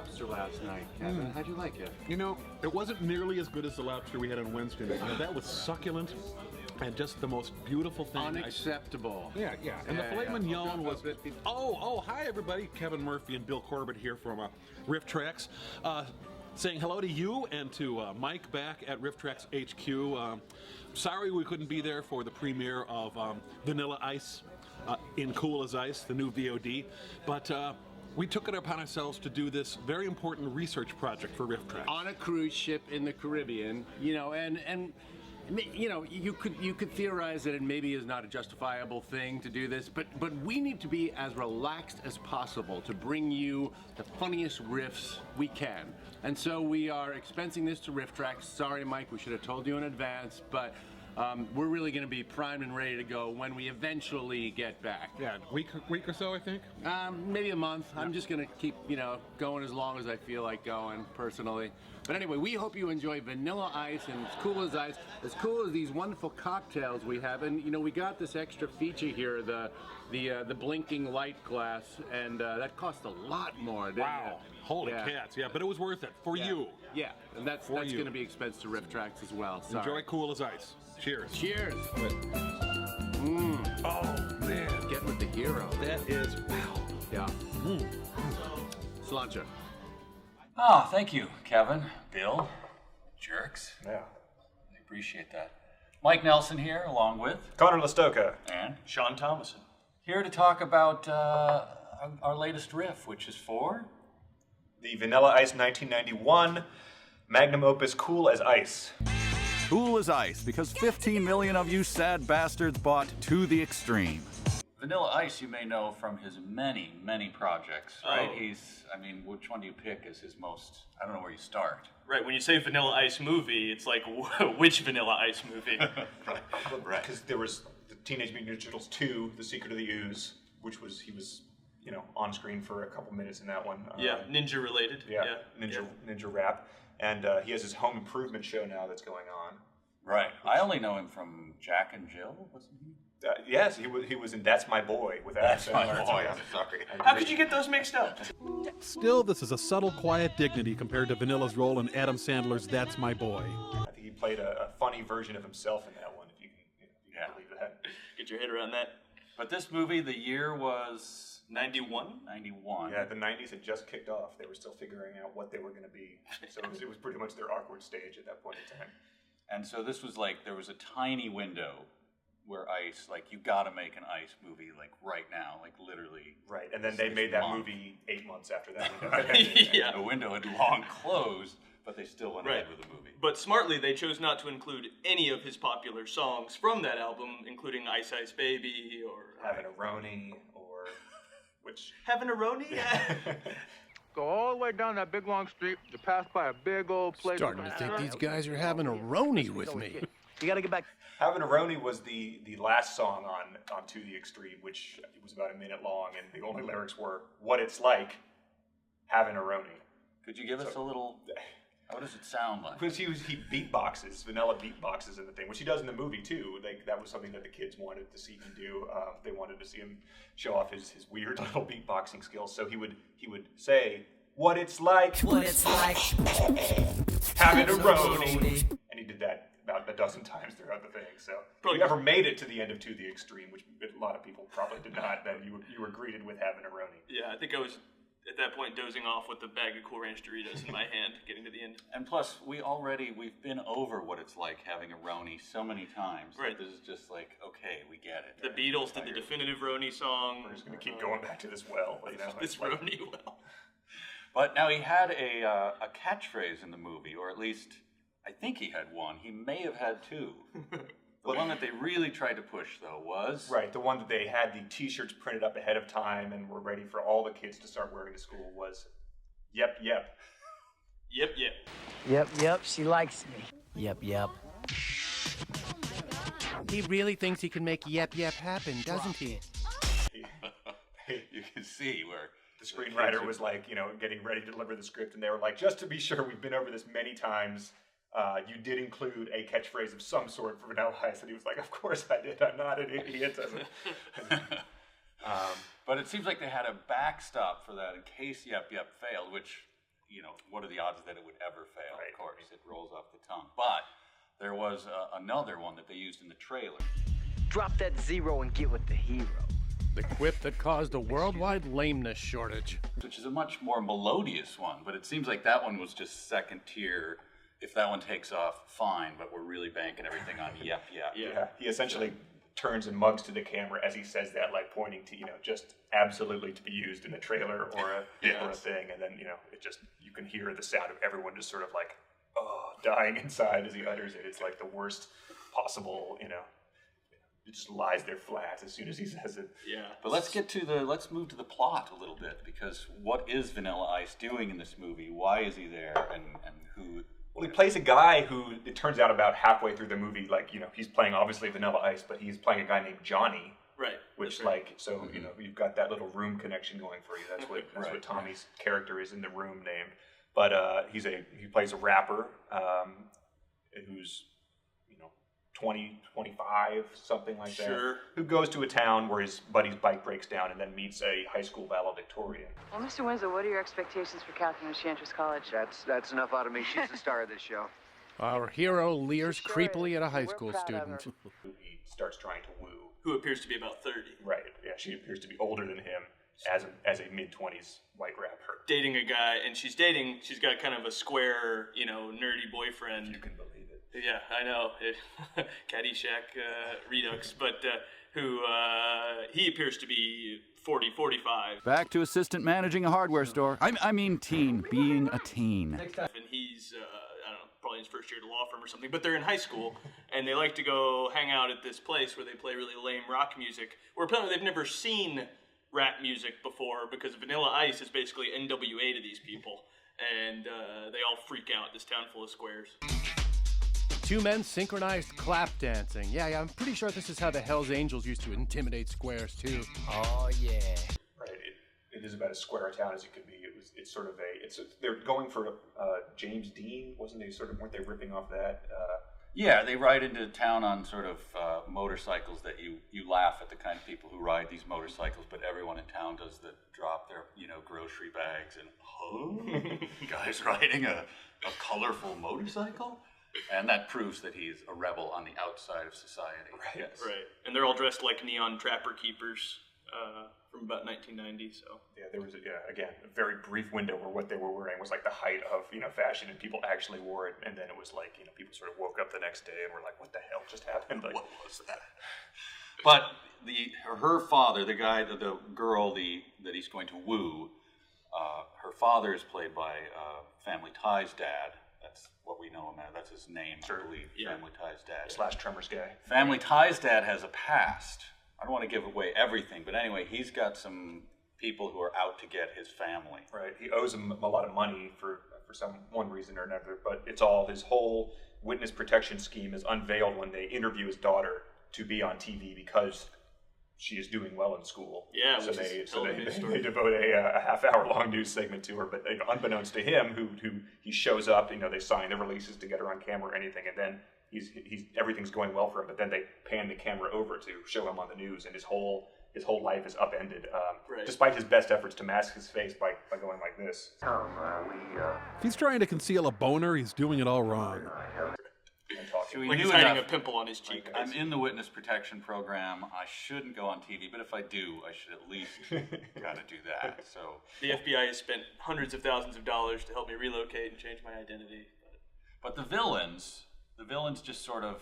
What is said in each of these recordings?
lobster last night, Kevin. How'd you like it? You know, it wasn't nearly as good as the lobster we had on Wednesday night. You know, that was succulent and just the most beautiful thing. Unacceptable. Yeah. And the filet mignon was... Oh, hi everybody. Kevin Murphy and Bill Corbett here from RiffTrax. Saying hello to you and to Mike back at RiffTrax HQ. Sorry we couldn't be there for the premiere of Vanilla Ice in Cool as Ice, the new VOD, but we took it upon ourselves to do this very important research project for RiffTrax. On a cruise ship in the Caribbean, you know, and you know, you could theorize that it maybe is not a justifiable thing to do this, but we need to be as relaxed as possible to bring you the funniest riffs we can. And so we are expensing this to RiffTrax. Sorry, Mike, we should have told you in advance, but we're really going to be primed and ready to go when we eventually get back. Yeah, week or so, I think. Maybe a month. Yeah. I'm just going to keep, you know, going as long as I feel like going, personally. But anyway, we hope you enjoy Vanilla Ice and As Cool as Ice, as cool as these wonderful cocktails we have. And you know, we got this extra feature here, the blinking light glass, and that cost a lot more. Wow! Holy cats! Yeah, but it was worth it for you. Yeah, and that's going to be expensed to RiffTrax as well. Sorry. Enjoy Cool as Ice. Cheers. Cheers. Oh man, get with the hero. That is wow. Yeah. Cilantro. Oh, thank you, Kevin, Bill, jerks. Yeah. I appreciate that. Mike Nelson here, along with Connor Listoka and Sean Thomason. Here to talk about our latest riff, which is for the Vanilla Ice 1991 magnum opus Cool as Ice. Cool as Ice, because 15 million of you sad bastards bought To the Extreme. Vanilla Ice, you may know from his many, many projects, right? Oh. I mean, which one do you pick as his most, I don't know where you start. Right, when you say Vanilla Ice movie, it's like, which Vanilla Ice movie? Right. Because there was the Teenage Mutant Ninja Turtles 2, The Secret of the Ooze, which was, he was, you know, on screen for a couple minutes in that one. Yeah, ninja related. Yeah, ninja rap. And he has his home improvement show now that's going on. Right. I only know him from Jack and Jill, wasn't he? Yes, he was in That's My Boy with That's My Boy. Sorry. How could you get those mixed up? Still, this is a subtle, quiet dignity compared to Vanilla's role in Adam Sandler's That's My Boy. I think he played a funny version of himself in that one, if you can believe that. Get your head around that. But this movie, the year was 91? 91. Yeah, the 90s had just kicked off. They were still figuring out what they were going to be. So it was pretty much their awkward stage at that point in time. And so this was like, there was a tiny window where Ice, like, you gotta make an Ice movie, like, right now, like, literally. Right, and then they made that movie 8 months after that window. Yeah. The window had long closed, but they still went ahead with the movie. But smartly, they chose not to include any of his popular songs from that album, including Ice Ice Baby or... Having a Roni, or... which... Having a Roni? Yeah. Go all the way down that big long street to pass by a big old place. Starting to think these guys are having a Roni with me. You gotta get back. Having a Roni was the last song on To the Extreme, which was about a minute long, and the only lyrics were, what it's like having a Roni. Could you give us a little... What does it sound like? Because he beatboxes, Vanilla beatboxes in the thing, which he does in the movie too. Like that was something that the kids wanted to see him do. They wanted to see him show off his weird little beatboxing skills. So he would say, "What it's like having a Roni," and he did that about a dozen times throughout the thing. So if you never made it to the end of To the Extreme, which a lot of people probably did not, then you were greeted with having a Roni. Yeah, I think I was at that point dozing off with the bag of Cool Ranch Doritos in my hand, getting to the end. And plus, we've been over what it's like having a Roni so many times. Right. This is just like, okay, we get it. The Beatles did the definitive Roni song. We're just going to keep going back to this well. You know, this Roni well. But now he had a catchphrase in the movie, or at least I think he had one. He may have had two. The one that they really tried to push, though, was... Right, the one that they had the T-shirts printed up ahead of time and were ready for all the kids to start wearing to school was, yep, yep. Yep, yep. Yep, yep, she likes me. Yep, yep. He really thinks he can make yep, yep happen, doesn't he? You can see where... The screenwriter was like, you know, getting ready to deliver the script, and they were like, just to be sure, we've been over this many times. You did include a catchphrase of some sort for Vanilla Ice, and he was like, of course I did, I'm not an idiot. But it seems like they had a backstop for that in case Yep Yep failed, which what are the odds that it would ever fail? Right. Of course, it rolls off the tongue. But there was another one that they used in the trailer. Drop that zero and get with the hero. The quip that caused a worldwide lameness shortage. Which is a much more melodious one, but it seems like that one was just second tier. If that one takes off, fine, but we're really banking everything on yep. Yeah, he essentially turns and mugs to the camera as he says that, like pointing to, just absolutely to be used in a trailer or a thing, and then, it just, you can hear the sound of everyone just sort of like, dying inside as he utters it. It's like the worst possible, it just lies there flat as soon as he says it. Yeah. But let's move to the plot a little bit, because what is Vanilla Ice doing in this movie? Why is he there, and who... Well, he plays a guy who, it turns out about halfway through the movie, he's playing obviously Vanilla Ice, but he's playing a guy named Johnny. Right. Which, so, you've got that little room connection going for you. That's what Tommy's character is in the room named. But he plays a rapper who's, 20, 25, something like that. Who goes to a town where his buddy's bike breaks down and then meets a high school valedictorian. Well, Mr. Winslow, what are your expectations for Catherine when she enters college? That's enough out of me. She's the star of this show. Our hero leers creepily at a high school student. Who he starts trying to woo. Who appears to be about 30. Right, yeah, she appears to be older than him as a mid-20s white rapper. Dating a guy, and she's got kind of a square, nerdy boyfriend. You can believe it. Yeah, I know. Caddyshack Redux, but he appears to be 40, 45. Back to assistant managing a hardware store. I mean teen, being a teen. And he's, I don't know, probably in his first year at a law firm or something, but they're in high school, and they like to go hang out at this place where they play really lame rock music, where apparently they've never seen rap music before, because Vanilla Ice is basically NWA to these people, and they all freak out, this town full of squares. Two men synchronized clap dancing. Yeah, I'm pretty sure this is how the Hells Angels used to intimidate squares, too. Oh, yeah. Right, it is about as square a town as it could be. They're going for James Dean, weren't they ripping off that? Yeah, they ride into town on sort of motorcycles that you laugh at the kind of people who ride these motorcycles, but everyone in town does the drop their, grocery bags and, guys riding a colorful motorcycle? And that proves that he's a rebel on the outside of society. Right. Yes. Right. And they're all dressed like neon trapper keepers from about 1990. So yeah, there was a very brief window where what they were wearing was like the height of fashion, and people actually wore it. And then it was like people sort of woke up the next day and were like, "What the hell just happened?" Like, what was that? But her father, the guy, the girl, that he's going to woo, her father is played by Family Ties dad. That's what we know him as. That's his name, I believe. Yeah. Family Ties dad. / Tremors guy. Family Ties dad has a past. I don't want to give away everything, but anyway, he's got some people who are out to get his family. Right. He owes him a lot of money for one reason or another, but it's his whole witness protection scheme is unveiled when they interview his daughter to be on TV because she is doing well in school. Yeah, so they devote a half-hour-long news segment to her. But unbeknownst to him, who he shows up, they sign the releases to get her on camera or anything, and then he's everything's going well for him. But then they pan the camera over to show him on the news, and his whole life is upended. Despite his best efforts to mask his face by going like this. If he's trying to conceal a boner, he's doing it all wrong. Like he's hiding a pimple on his cheek. I'm in the witness protection program. I shouldn't go on TV, but if I do, I should at least gotta do that. So the FBI has spent hundreds of thousands of dollars to help me relocate and change my identity. But the villains just sort of,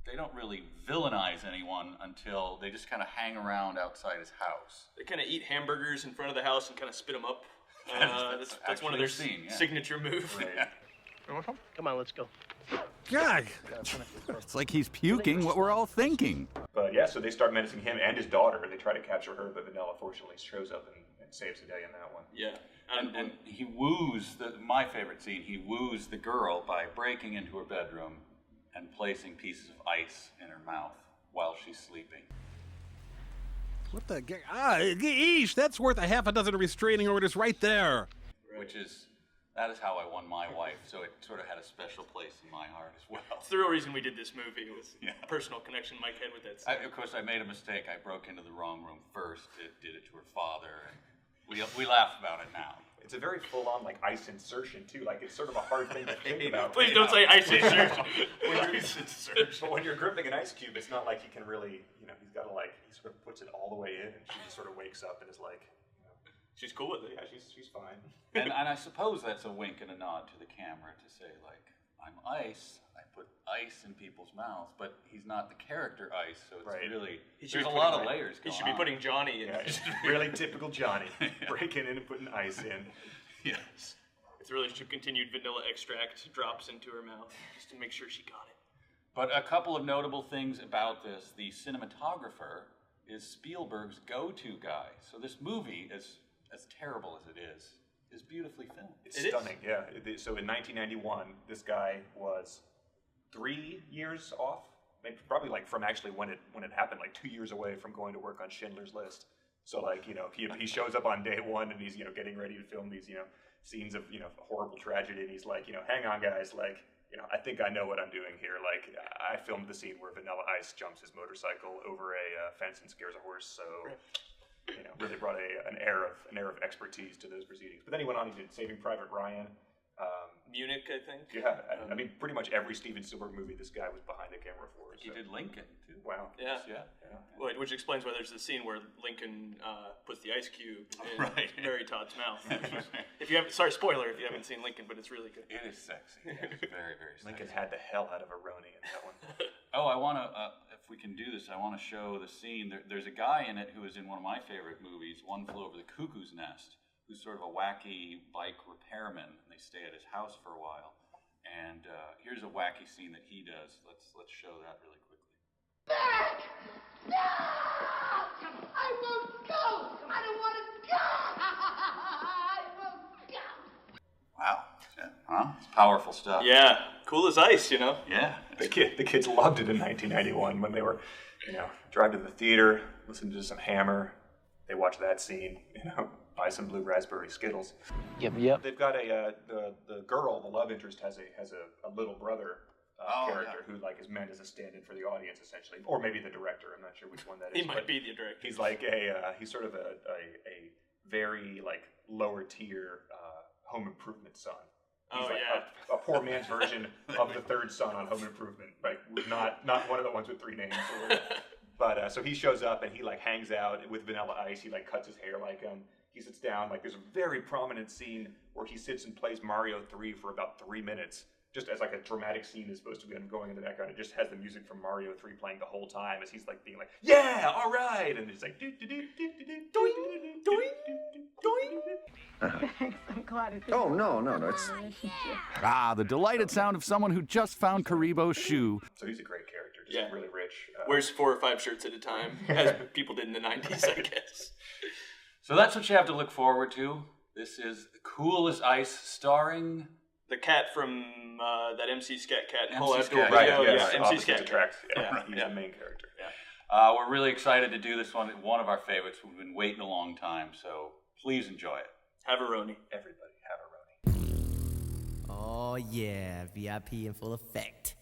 they don't really villainize anyone until they just kind of hang around outside his house. They kind of eat hamburgers in front of the house and kind of spit them up. That's one of their signature moves. Right. Come on, let's go. God, it's like he's puking what we're all thinking. But yeah, so they start menacing him and his daughter. They try to capture her, but Vanilla fortunately shows up and saves the day in that one. Yeah. And he woos, my favorite scene, he woos the girl by breaking into her bedroom and placing pieces of ice in her mouth while she's sleeping. What the... Eesh, that's worth a half a dozen restraining orders right there. That is how I won my wife, so it sort of had a special place in my heart as well. It's the real reason we did this movie. It was a personal connection Mike had with that scene. Of course, I made a mistake. I broke into the wrong room first, did it to her father, and we laugh about it now. It's a very full-on like ice insertion too. Like it's sort of a hard thing to think about. Please don't say ice insertion. But when you're gripping an ice cube, it's not like he can really, he's got to like, he sort of puts it all the way in, and she just sort of wakes up and is like, she's cool with it. Yeah, she's fine. And I suppose that's a wink and a nod to the camera to say, like, I'm ice. I put ice in people's mouths, but he's not the character Ice, so it's really there's a lot of layers going on. He should be putting Johnny in. Yeah, really typical Johnny, breaking in and putting ice in. Yes. It's really just continued vanilla extract drops into her mouth just to make sure she got it. But a couple of notable things about this: the cinematographer is Spielberg's go-to guy. So this movie, as terrible as it is beautifully filmed. It's stunning, yeah. So in 1991, this guy was 3 years off, maybe probably like from actually when it happened, like 2 years away from going to work on Schindler's List. So like, he shows up on day one and he's, getting ready to film these, scenes of, horrible tragedy. And he's like, hang on guys, like, I think I know what I'm doing here. Like, I filmed the scene where Vanilla Ice jumps his motorcycle over a fence and scares a horse. So, really brought an air of expertise to those proceedings. But then he went on, he did Saving Private Ryan. Munich, I think. Yeah, I mean, pretty much every Steven Spielberg movie this guy was behind the camera for. He did Lincoln, too. Wow. Yeah. Well, which explains why there's the scene where Lincoln puts the ice cube in Mary Todd's mouth. If you haven't, sorry, spoiler if you haven't seen Lincoln, but it's really good. It is sexy. It's very, very sexy. Lincoln had the hell out of a Roni in that one. Oh, I want to, if we can do this, I want to show the scene. There's a guy in it who is in one of my favorite movies, One Flew Over the Cuckoo's Nest, who's sort of a wacky bike repairman. They stay at his house for a while. And here's a wacky scene that he does. Let's show that really quickly. Back! No! I won't go! I don't want to go! I won't go! Wow. Huh? It's powerful stuff. Yeah. Cool as ice, Yeah. The kids loved it in 1991 when they were, drive to the theater, listen to some Hammer. They watch that scene, buy some blue raspberry Skittles. Yep. They've got the girl, the love interest, has a little brother character who like is meant as a stand-in for the audience essentially, or maybe the director. I'm not sure which one that is. He might be the director. He's like he's sort of a very like lower tier Home Improvement son. He's a poor man's version of the third son on Home Improvement, right? Not one of the ones with 3 names. But so he shows up and he like hangs out with Vanilla Ice. He like cuts his hair like him. He sits down. Like there's a very prominent scene where he sits and plays Mario 3 for about 3 minutes, just as like a dramatic scene is supposed to be going in the background. It just has the music from Mario 3 playing the whole time as he's like being like, yeah, all right, and it's like Thanks, I'm glad it Oh, no, it's... The delighted sound of someone who just found Karibo's shoe. So he's a great character, just really rich. Wears 4 or 5 shirts at a time, as people did in the 90s, I guess. So that's what you have to look forward to. This is Cool as Ice, starring the cat from that MC Scat Cat. MC Scat, right? Yeah, MC Scat Cat. He's the main character. We're really excited to do this one. One of our favorites. We've been waiting a long time, so please enjoy it. Have a Roni. Everybody have a Roni. Oh yeah, VIP in full effect.